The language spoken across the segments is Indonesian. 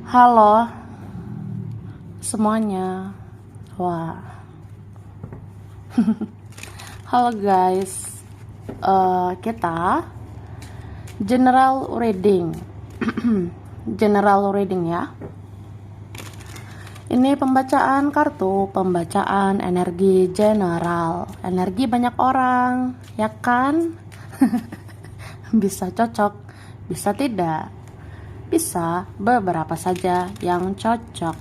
Halo semuanya. Wah. Halo guys. Kita general reading. General reading ya. Ini pembacaan kartu, pembacaan energi general. Energi banyak orang, ya kan? Bisa cocok, bisa tidak. Bisa beberapa saja yang cocok.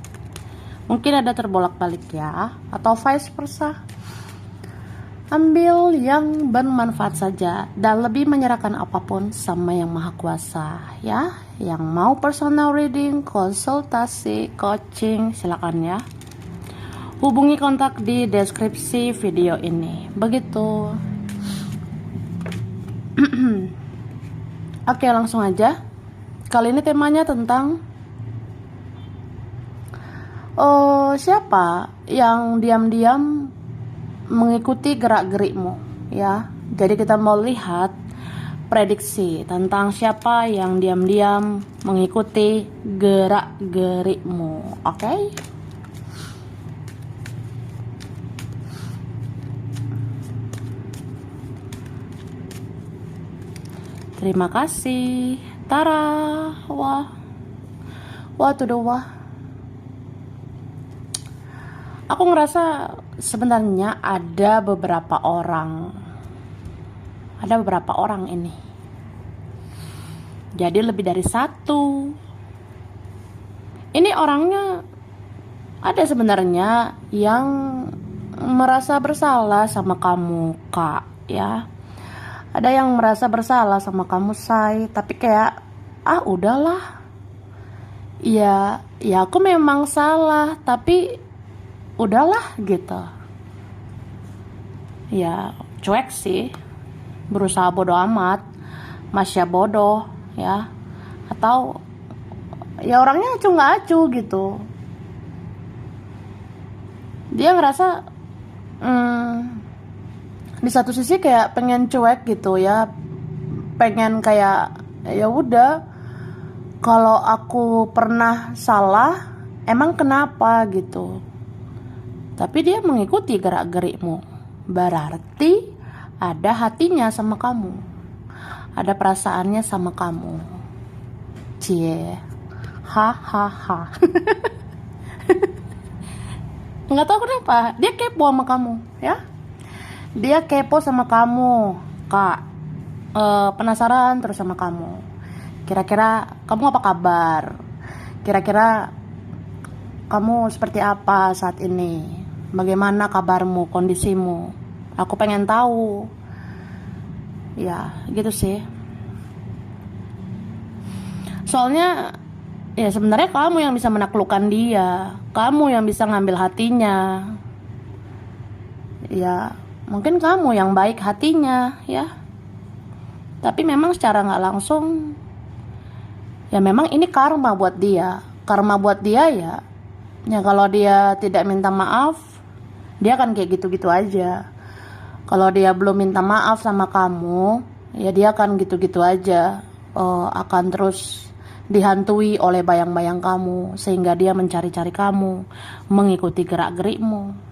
Mungkin ada terbolak-balik ya, atau vice versa. Ambil yang bermanfaat saja dan lebih menyerahkan apapun sama yang maha kuasa ya. Yang mau personal reading, konsultasi, coaching, silakan ya. Hubungi kontak di deskripsi video ini. Begitu. Oke, langsung aja. Kali ini temanya tentang siapa yang diam-diam mengikuti gerak-gerikmu ya. Jadi kita mau lihat prediksi tentang siapa yang diam-diam mengikuti gerak-gerikmu. Oke? Terima kasih. Tara, wah tuh wah. Aku ngerasa sebenarnya ada beberapa orang ini. Jadi lebih dari satu. Ini orangnya ada sebenarnya yang merasa bersalah sama kamu, Kak, ya. Ada yang merasa bersalah sama kamu, Say, tapi kayak udahlah. Ya aku memang salah, tapi udahlah gitu. Ya, cuek sih. Berusaha bodoh amat. Masya bodoh, ya. Atau ya orangnya acuh nggak acuh gitu. Dia ngerasa di satu sisi kayak pengen cuek gitu ya, pengen kayak ya udah, kalau aku pernah salah emang kenapa gitu. Tapi dia mengikuti gerak-gerikmu, berarti ada hatinya sama kamu, ada perasaannya sama kamu. Cie, hahaha. Nggak tahu kenapa dia kepo sama kamu ya. Dia kepo sama kamu, Kak. Penasaran terus sama kamu. Kira-kira kamu apa kabar? Kira-kira kamu seperti apa saat ini? Bagaimana kabarmu, kondisimu? Aku pengen tahu. Ya, gitu sih. Soalnya ya sebenarnya kamu yang bisa menaklukkan dia. Kamu yang bisa ngambil hatinya. Ya, mungkin kamu yang baik hatinya ya. Tapi memang secara gak langsung, ya memang ini karma buat dia. Karma buat dia ya kalau dia tidak minta maaf, dia akan kayak gitu-gitu aja. Kalau dia belum minta maaf sama kamu, ya dia akan gitu-gitu aja. Akan terus dihantui oleh bayang-bayang kamu, sehingga dia mencari-cari kamu, mengikuti gerak-gerikmu.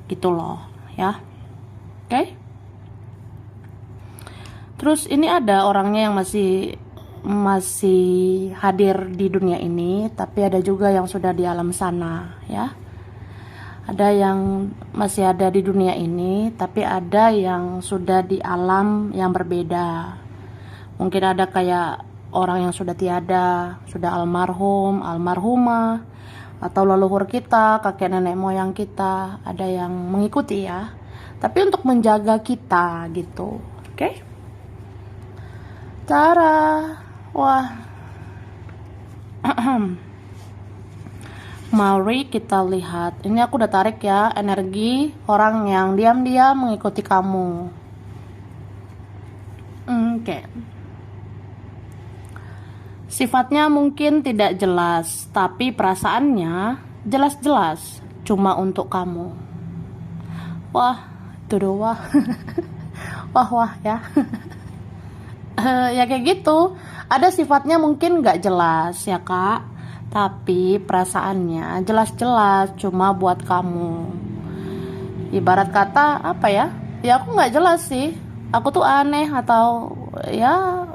Gitu loh ya. Oke? Terus ini ada orangnya yang masih hadir di dunia ini, tapi ada juga yang sudah di alam sana ya. Ada yang masih ada di dunia ini, tapi ada yang sudah di alam yang berbeda. Mungkin ada kayak orang yang sudah tiada, sudah almarhum, almarhumah, atau leluhur kita, kakek nenek moyang kita, ada yang mengikuti ya. Tapi untuk menjaga kita gitu. Oke? Tara, wah. Mari kita lihat. Ini aku udah tarik ya energi orang yang diam-diam mengikuti kamu. Oke. Sifatnya mungkin tidak jelas, tapi perasaannya jelas-jelas cuma untuk kamu. Wah, tuh wah. Wah ya. Ya kayak gitu. Ada sifatnya mungkin gak jelas ya kak, Tapi perasaannya jelas-jelas cuma buat kamu. Ibarat kata apa ya? Ya aku nggak jelas sih. Aku tuh aneh atau ya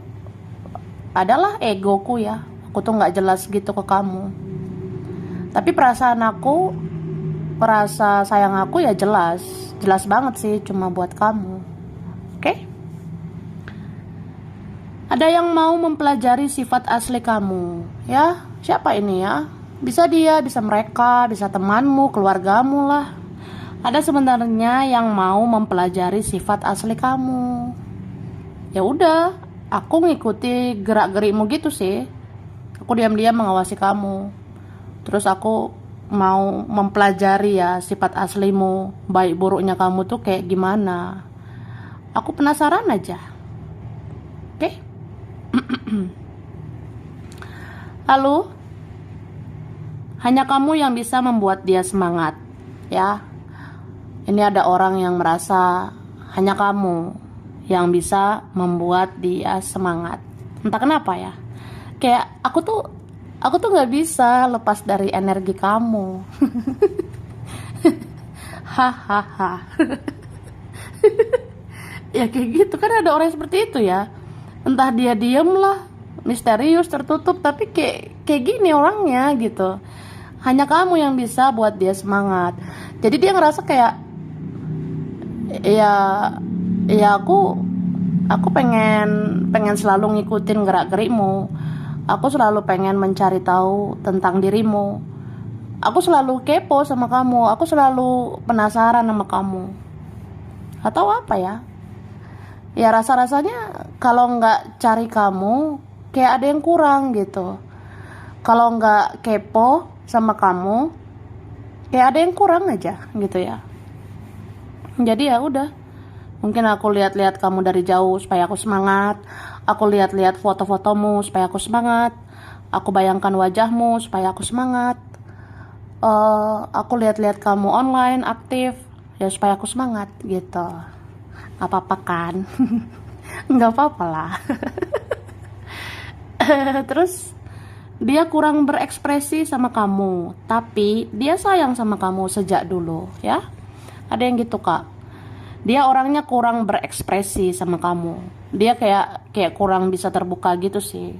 adalah egoku ya. Aku tuh nggak jelas gitu ke kamu. Tapi perasaan aku, rasa sayang aku ya jelas. Jelas banget sih cuma buat kamu. Oke? Ada yang mau mempelajari sifat asli kamu, ya? Siapa ini ya? Bisa dia, bisa mereka, bisa temanmu, keluargamu lah. Ada sebenarnya yang mau mempelajari sifat asli kamu. Ya udah, aku ngikuti gerak-gerikmu gitu sih. Aku diam-diam mengawasi kamu. Terus aku mau mempelajari ya sifat aslimu, baik buruknya kamu tuh kayak gimana. Aku penasaran aja. Oke? Lalu, hanya kamu yang bisa membuat dia semangat, ya. Ini ada orang yang merasa hanya kamu yang bisa membuat dia semangat. Entah kenapa ya. Kayak aku tuh nggak bisa lepas dari energi kamu. Hahaha. Ya kayak gitu kan, ada orang yang seperti itu ya. Entah dia diem lah, misterius, tertutup, tapi kayak gini orangnya gitu. Hanya kamu yang bisa buat dia semangat. Jadi dia ngerasa kayak ya aku pengen selalu ngikutin gerak-gerikmu. Aku selalu pengen mencari tahu tentang dirimu. Aku selalu kepo sama kamu. Aku selalu penasaran sama kamu. Atau apa ya? Ya rasa-rasanya kalau nggak cari kamu kayak ada yang kurang gitu. Kalau nggak kepo sama kamu kayak ada yang kurang aja gitu ya. Jadi ya udah, mungkin aku lihat-lihat kamu dari jauh supaya aku semangat. Aku lihat-lihat foto-fotomu supaya aku semangat. Aku bayangkan wajahmu supaya aku semangat. Aku lihat-lihat kamu online aktif ya supaya aku semangat gitu. Gak apa-apa kan? Gak apa-apa lah. Terus dia kurang berekspresi sama kamu, tapi dia sayang sama kamu sejak dulu ya. Ada yang gitu kak. Dia orangnya kurang berekspresi sama kamu. Dia kayak kurang bisa terbuka gitu sih.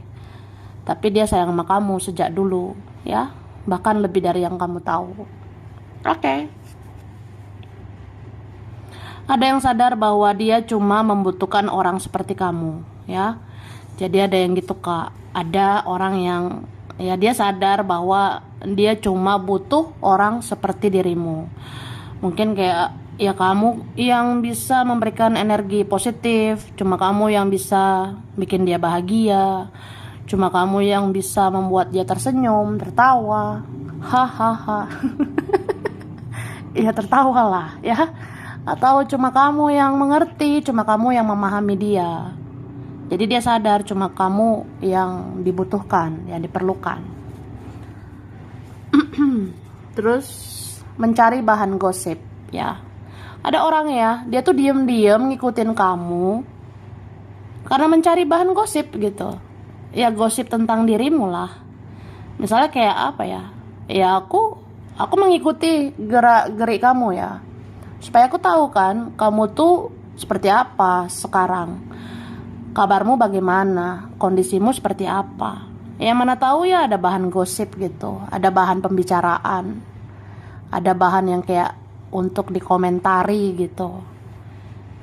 Tapi dia sayang sama kamu sejak dulu ya. Bahkan lebih dari yang kamu tahu. Oke. Ada yang sadar bahwa dia cuma membutuhkan orang seperti kamu ya. Jadi ada yang gitu kak. Ada orang yang ya dia sadar bahwa dia cuma butuh orang seperti dirimu. Mungkin kayak ya kamu yang bisa memberikan energi positif. Cuma kamu yang bisa bikin dia bahagia. Cuma kamu yang bisa membuat dia tersenyum, tertawa. Hahaha. Ya tertawa lah ya. Atau cuma kamu yang mengerti, cuma kamu yang memahami dia. Jadi dia sadar cuma kamu yang dibutuhkan, yang diperlukan. Terus mencari bahan gosip ya. Ada orang ya, dia tuh diem-diem ngikutin kamu karena mencari bahan gosip gitu. Ya gosip tentang dirimu lah. Misalnya kayak apa ya? Ya aku mengikuti gerak-gerik kamu ya. Supaya aku tahu kan kamu tuh seperti apa sekarang. Kabarmu bagaimana, kondisimu seperti apa. Ya mana tahu ya ada bahan gosip gitu. Ada bahan pembicaraan. Ada bahan yang kayak untuk dikomentari gitu.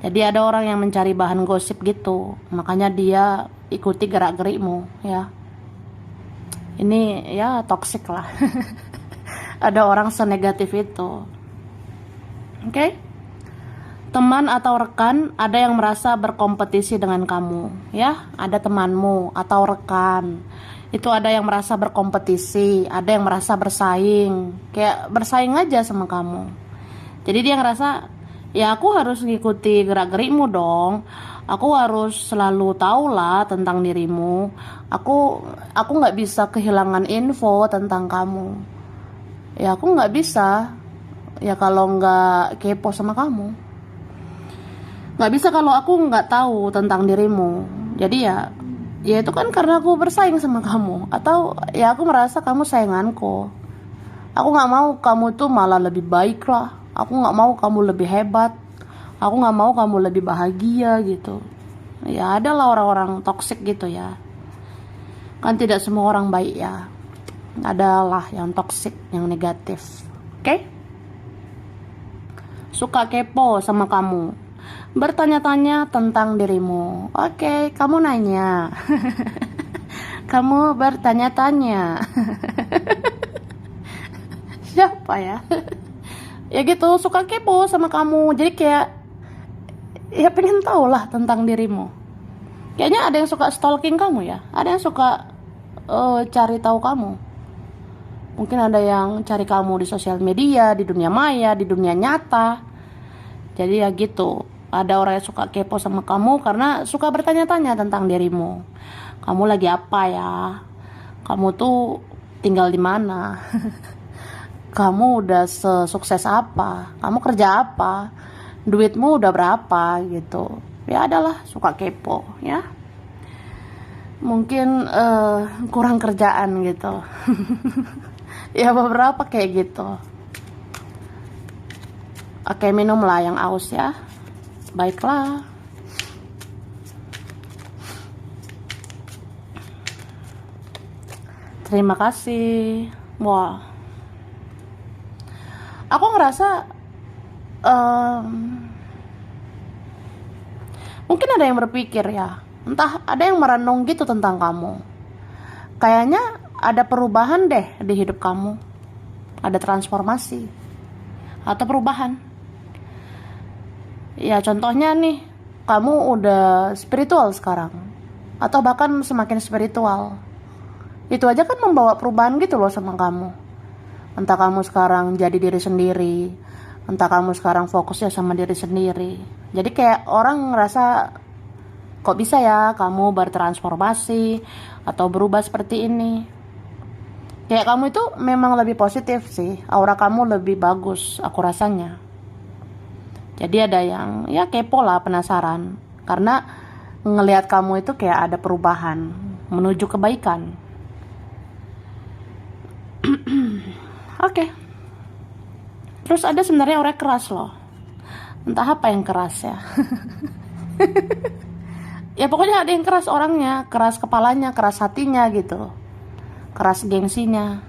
Jadi ada orang yang mencari bahan gosip gitu. Makanya dia ikuti gerak-gerikmu ya. Ini ya toksik lah. Ada orang senegatif itu. Oke? Teman atau rekan ada yang merasa berkompetisi dengan kamu ya. Ada temanmu atau rekan itu ada yang merasa berkompetisi, ada yang merasa bersaing, kayak bersaing aja sama kamu. Jadi dia ngerasa ya aku harus ngikuti gerak-gerikmu dong. Aku harus selalu tahu lah tentang dirimu. Aku nggak bisa kehilangan info tentang kamu. Ya aku nggak bisa ya kalau nggak kepo sama kamu. Nggak bisa kalau aku nggak tahu tentang dirimu. Jadi ya Ya itu kan karena aku bersaing sama kamu, atau ya aku merasa kamu sayanganku. Aku nggak mau kamu tuh malah lebih baik lah. Aku nggak mau kamu lebih hebat. Aku nggak mau kamu lebih bahagia gitu. Ya adalah orang-orang toksik gitu ya. Kan tidak semua orang baik ya. Adalah yang toksik, yang negatif. Oke? Suka kepo sama kamu. Bertanya-tanya tentang dirimu. Oke, kamu nanya. Kamu bertanya-tanya. Siapa ya? Ya gitu, suka kepo sama kamu. Jadi kayak ya pengen tahu lah tentang dirimu. Kayaknya ada yang suka stalking kamu ya. Ada yang suka cari tahu kamu. Mungkin ada yang cari kamu di sosial media, di dunia maya, di dunia nyata. Jadi ya gitu. Ada orang yang suka kepo sama kamu karena suka bertanya-tanya tentang dirimu. Kamu lagi apa ya? Kamu tuh tinggal di mana? Kamu udah sesukses apa? Kamu kerja apa? Duitmu udah berapa gitu. Ya adalah suka kepo ya. Mungkin kurang kerjaan gitu. Ya beberapa kayak gitu. Oke, minumlah yang aus ya. Baiklah. Terima kasih. Wah. Aku ngerasa mungkin ada yang berpikir ya. Entah ada yang merenung gitu tentang kamu. Kayaknya ada perubahan deh di hidup kamu. Ada transformasi atau perubahan. Ya contohnya nih, kamu udah spiritual sekarang, atau bahkan semakin spiritual. Itu aja kan membawa perubahan gitu loh sama kamu. Entah kamu sekarang jadi diri sendiri, entah kamu sekarang fokusnya sama diri sendiri. Jadi kayak orang ngerasa, kok bisa ya kamu bertransformasi atau berubah seperti ini. Kayak kamu itu memang lebih positif sih, aura kamu lebih bagus aku rasanya. Jadi ada yang ya kepo lah, penasaran. Karena ngelihat kamu itu kayak ada perubahan menuju kebaikan. Oke. Terus ada sebenarnya orang keras loh. Entah apa yang keras ya. Ya pokoknya ada yang keras orangnya, keras kepalanya, keras hatinya gitu. Keras gengsinya.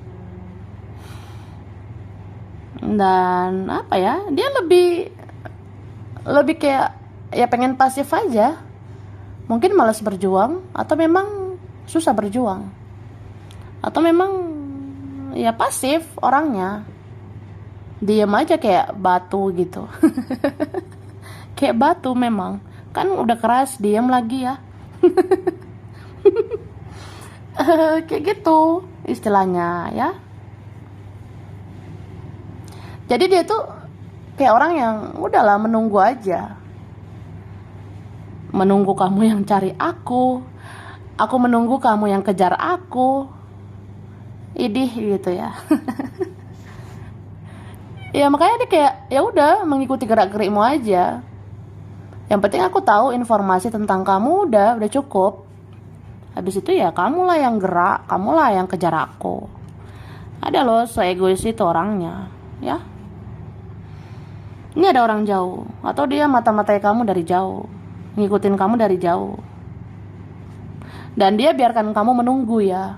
Dan apa ya? Dia lebih kayak ya pengen pasif aja. Mungkin malas berjuang, atau memang susah berjuang, atau memang ya pasif orangnya, diam aja kayak batu gitu. Kayak batu memang kan udah keras, diam lagi ya. Kayak gitu istilahnya ya. Jadi dia tuh kayak orang yang udahlah menunggu aja. Menunggu kamu yang cari aku menunggu kamu yang kejar aku. Idih gitu ya. Ya makanya dia kayak ya udah mengikuti gerak-gerikmu aja. Yang penting aku tahu informasi tentang kamu udah cukup. Habis itu ya kamulah yang gerak, kamulah yang kejar aku. Ada loh seegois itu orangnya, ya. Ini ada orang jauh, atau dia mata-matai kamu dari jauh, ngikutin kamu dari jauh. Dan dia biarkan kamu menunggu ya.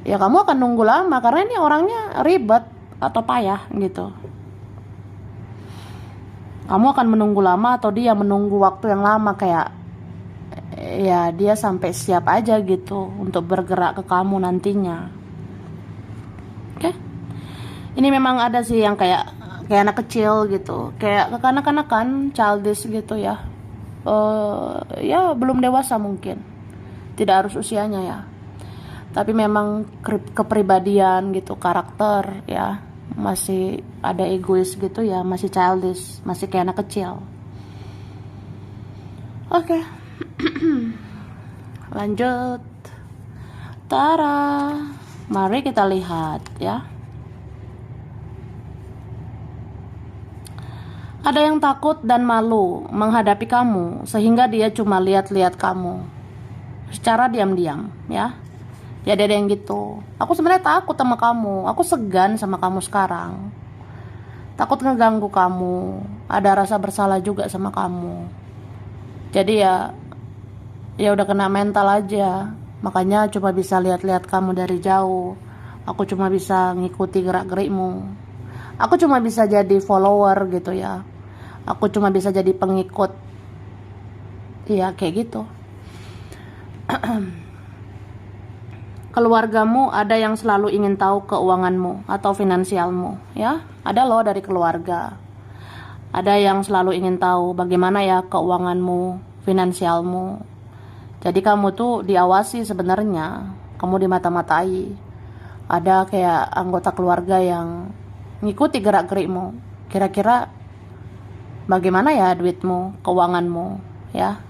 Ya kamu akan nunggu lama karena ini orangnya ribet atau payah gitu. Kamu akan menunggu lama atau dia menunggu waktu yang lama, kayak ya dia sampai siap aja gitu untuk bergerak ke kamu nantinya. Oke? Ini memang ada sih yang kayak anak kecil gitu, kayak kekanak-kanakan, childish gitu ya. Ya belum dewasa mungkin, tidak harus usianya ya, tapi memang kepribadian gitu, karakter ya, masih ada egois gitu ya, masih childish, masih kayak anak kecil. Oke. Lanjut. Tara, mari kita lihat ya. Ada yang takut dan malu menghadapi kamu, sehingga dia cuma lihat-lihat kamu. secara diam-diam, ya. Jadi ada yang gitu. Aku sebenarnya takut sama kamu, aku segan sama kamu sekarang, takut ngeganggu kamu, ada rasa bersalah juga sama kamu. Jadi ya udah kena mental aja. Makanya cuma bisa lihat-lihat kamu dari jauh. Aku cuma bisa ngikuti gerak-gerikmu. Aku cuma bisa jadi follower gitu ya. Aku cuma bisa jadi pengikut. Iya kayak gitu. Keluargamu ada yang selalu ingin tahu keuanganmu atau finansialmu, ya. Ada loh dari keluarga. Ada yang selalu ingin tahu bagaimana ya keuanganmu, finansialmu. Jadi kamu tuh diawasi sebenarnya, kamu dimata-matai. Ada kayak anggota keluarga yang ngikuti gerak-gerikmu. Kira-kira bagaimana ya duitmu, keuanganmu, ya.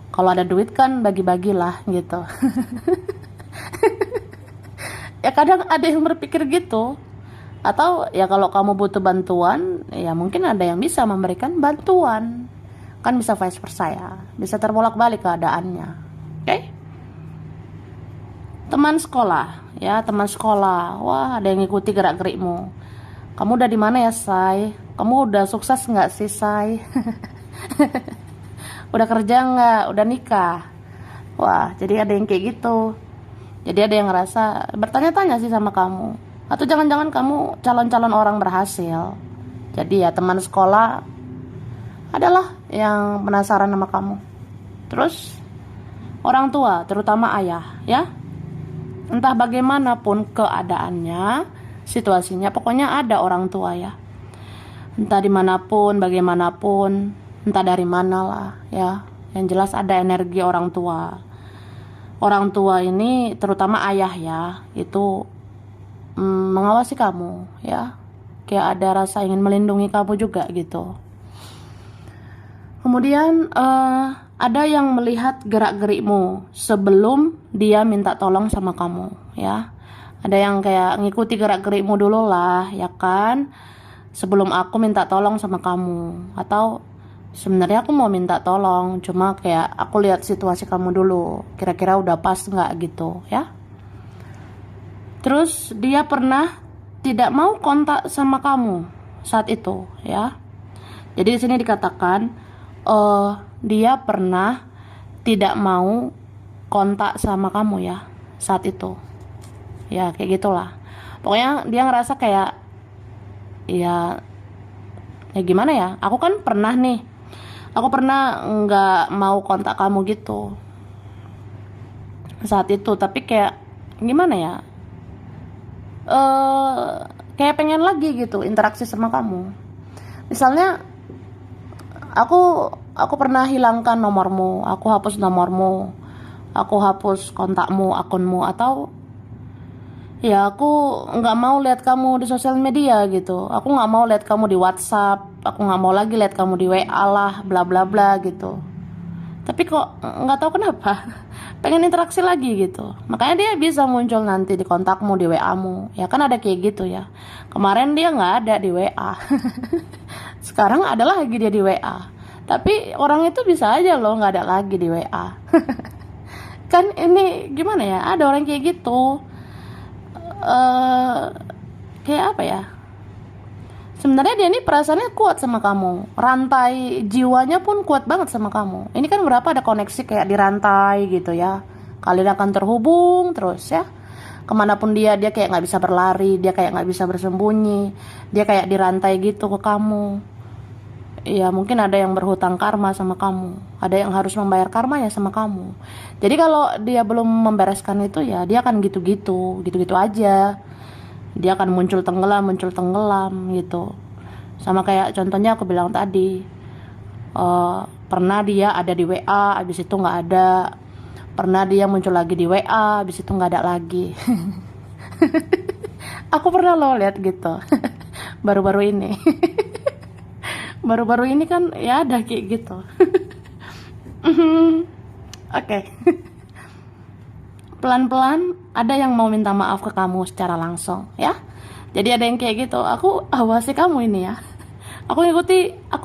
Kalau ada duit kan bagi-bagilah gitu. Ya kadang ada yang berpikir gitu. Atau ya kalau kamu butuh bantuan, ya mungkin ada yang bisa memberikan bantuan. Kan bisa vice versa ya. Bisa terbolak-balik keadaannya. Oke? Teman sekolah, ya teman sekolah. Wah, ada yang ngikuti gerak-gerikmu. Kamu udah di mana ya, Say? Kamu udah sukses nggak sih, Say? Udah kerja nggak? Udah nikah? Wah, jadi ada yang kayak gitu. Jadi ada yang ngerasa bertanya-tanya sih sama kamu. Atau jangan-jangan kamu calon-calon orang berhasil. Jadi ya teman sekolah adalah yang penasaran sama kamu. Terus orang tua, terutama ayah, ya. Entah bagaimanapun keadaannya, situasinya, pokoknya ada orang tua ya. Entah dimanapun, bagaimanapun, entah dari mana lah ya. Yang jelas ada energi orang tua. Orang tua ini terutama ayah ya, itu mengawasi kamu ya, kayak ada rasa ingin melindungi kamu juga gitu. Kemudian ada yang melihat gerak-gerikmu sebelum dia minta tolong sama kamu ya. Ada yang kayak ngikuti gerak-gerikmu dulu lah ya kan, sebelum aku minta tolong sama kamu. Atau sebenarnya aku mau minta tolong, cuma kayak aku lihat situasi kamu dulu, kira-kira udah pas nggak gitu ya. Terus dia pernah tidak mau kontak sama kamu saat itu ya. Jadi di sini dikatakan dia pernah tidak mau kontak sama kamu ya saat itu. Ya kayak gitulah. Pokoknya dia ngerasa kayak ya gimana ya? Aku kan pernah nih. Aku pernah nggak mau kontak kamu gitu saat itu, tapi kayak gimana ya? Kayak pengen lagi gitu interaksi sama kamu. Misalnya aku pernah hilangkan nomormu, aku hapus nomormu, aku hapus kontakmu, akunmu, atau ya aku nggak mau lihat kamu di sosial media gitu. Aku nggak mau lihat kamu di WhatsApp, aku nggak mau lagi lihat kamu di WA lah, bla bla bla gitu. Tapi kok nggak tahu kenapa pengen interaksi lagi gitu. Makanya dia bisa muncul nanti di kontakmu, di WA-mu. Ya kan ada kayak gitu ya. Kemarin dia nggak ada di WA. Sekarang ada lagi dia di WA. Tapi orang itu bisa aja loh nggak ada lagi di WA. Kan ini gimana ya? Ada orang kayak gitu. Kayak apa ya? Sebenarnya dia ini perasaannya kuat sama kamu, rantai jiwanya pun kuat banget sama kamu. Ini kan berapa ada koneksi kayak di rantai gitu ya. Kalian akan terhubung terus ya. Kemanapun dia kayak nggak bisa berlari, dia kayak nggak bisa bersembunyi, dia kayak dirantai gitu ke kamu. Ya mungkin ada yang berhutang karma sama kamu, ada yang harus membayar karmanya sama kamu. Jadi kalau dia belum membereskan itu ya dia akan gitu-gitu aja. Dia akan muncul tenggelam gitu. Sama kayak contohnya aku bilang tadi, pernah dia ada di WA, abis itu nggak ada. Pernah dia muncul lagi di WA, abis itu nggak ada lagi. Aku pernah loh lihat gitu. Baru-baru ini. Baru-baru ini kan ya ada kayak gitu. Oke. Pelan-pelan ada yang mau minta maaf ke kamu secara langsung ya. Jadi ada yang kayak gitu, aku awasi kamu ini ya. Aku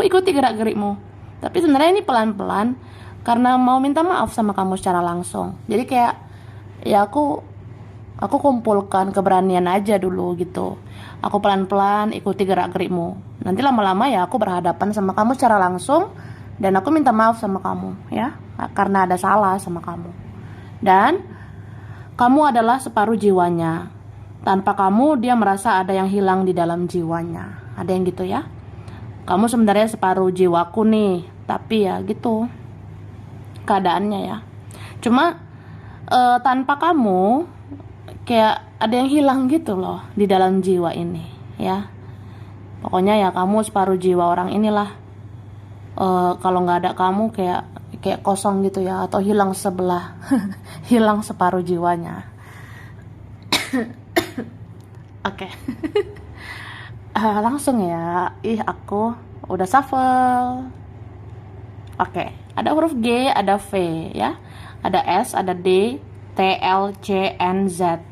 ikuti gerak-gerikmu. Tapi sebenarnya ini pelan-pelan karena mau minta maaf sama kamu secara langsung. Jadi kayak ya aku kumpulkan keberanian aja dulu gitu. Aku pelan-pelan ikuti gerak-gerikmu. Nanti lama-lama ya aku berhadapan sama kamu secara langsung dan aku minta maaf sama kamu ya, karena ada salah sama kamu. Dan kamu adalah separuh jiwanya. Tanpa kamu dia merasa ada yang hilang di dalam jiwanya. Ada yang gitu ya. Kamu sebenarnya separuh jiwaku nih, tapi ya gitu keadaannya ya. Cuma tanpa kamu kayak ada yang hilang gitu loh di dalam jiwa ini ya. Pokoknya ya kamu separuh jiwa orang inilah. Kalau nggak ada kamu kayak kosong gitu ya, atau hilang sebelah hilang separuh jiwanya. Oke. Langsung ya. Aku udah shuffle. Oke, ada huruf G, ada V ya, ada S, ada D, T, L, C, N, Z,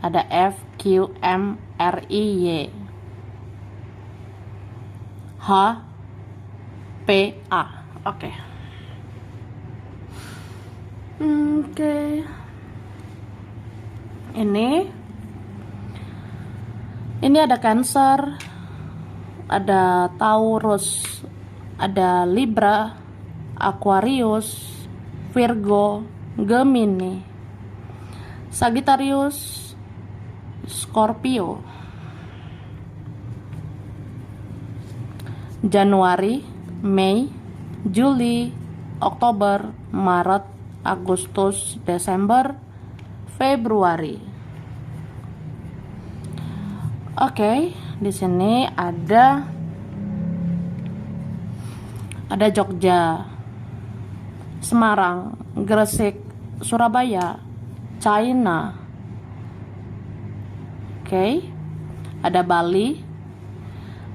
ada F, Q, M, R, I, Y, H, P, A. Oke. Ini ada Cancer, ada Taurus, ada Libra, Aquarius, Virgo, Gemini, Sagittarius, Scorpio. Januari, Mei, Juli, Oktober, Maret, Agustus, Desember, Februari. Oke, di sini ada Jogja, Semarang, Gresik, Surabaya, China. Oke. Ada Bali,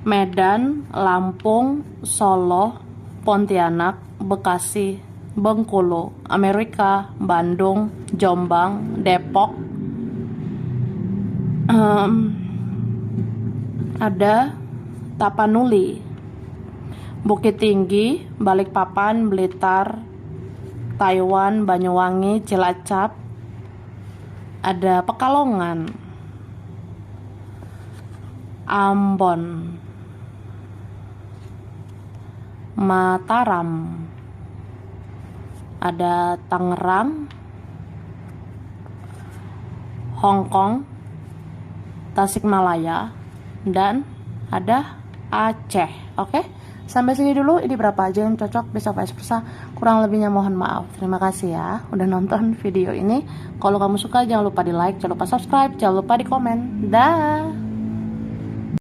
Medan, Lampung, Solo, Pontianak, Bekasi, Bengkulu, Amerika, Bandung, Jombang, Depok. Ada Tapanuli, Bukit Tinggi, Balikpapan, Blitar, Taiwan, Banyuwangi, Cilacap. Ada Pekalongan, Ambon, Mataram, ada Tangerang, Hong Kong, Tasikmalaya, dan ada Aceh. Oke, sampai sini dulu. Ini berapa aja yang cocok, bisa vice versa. Kurang lebihnya mohon maaf. Terima kasih ya udah nonton video ini. Kalau kamu suka jangan lupa di like, jangan lupa subscribe, jangan lupa di komen. Dah.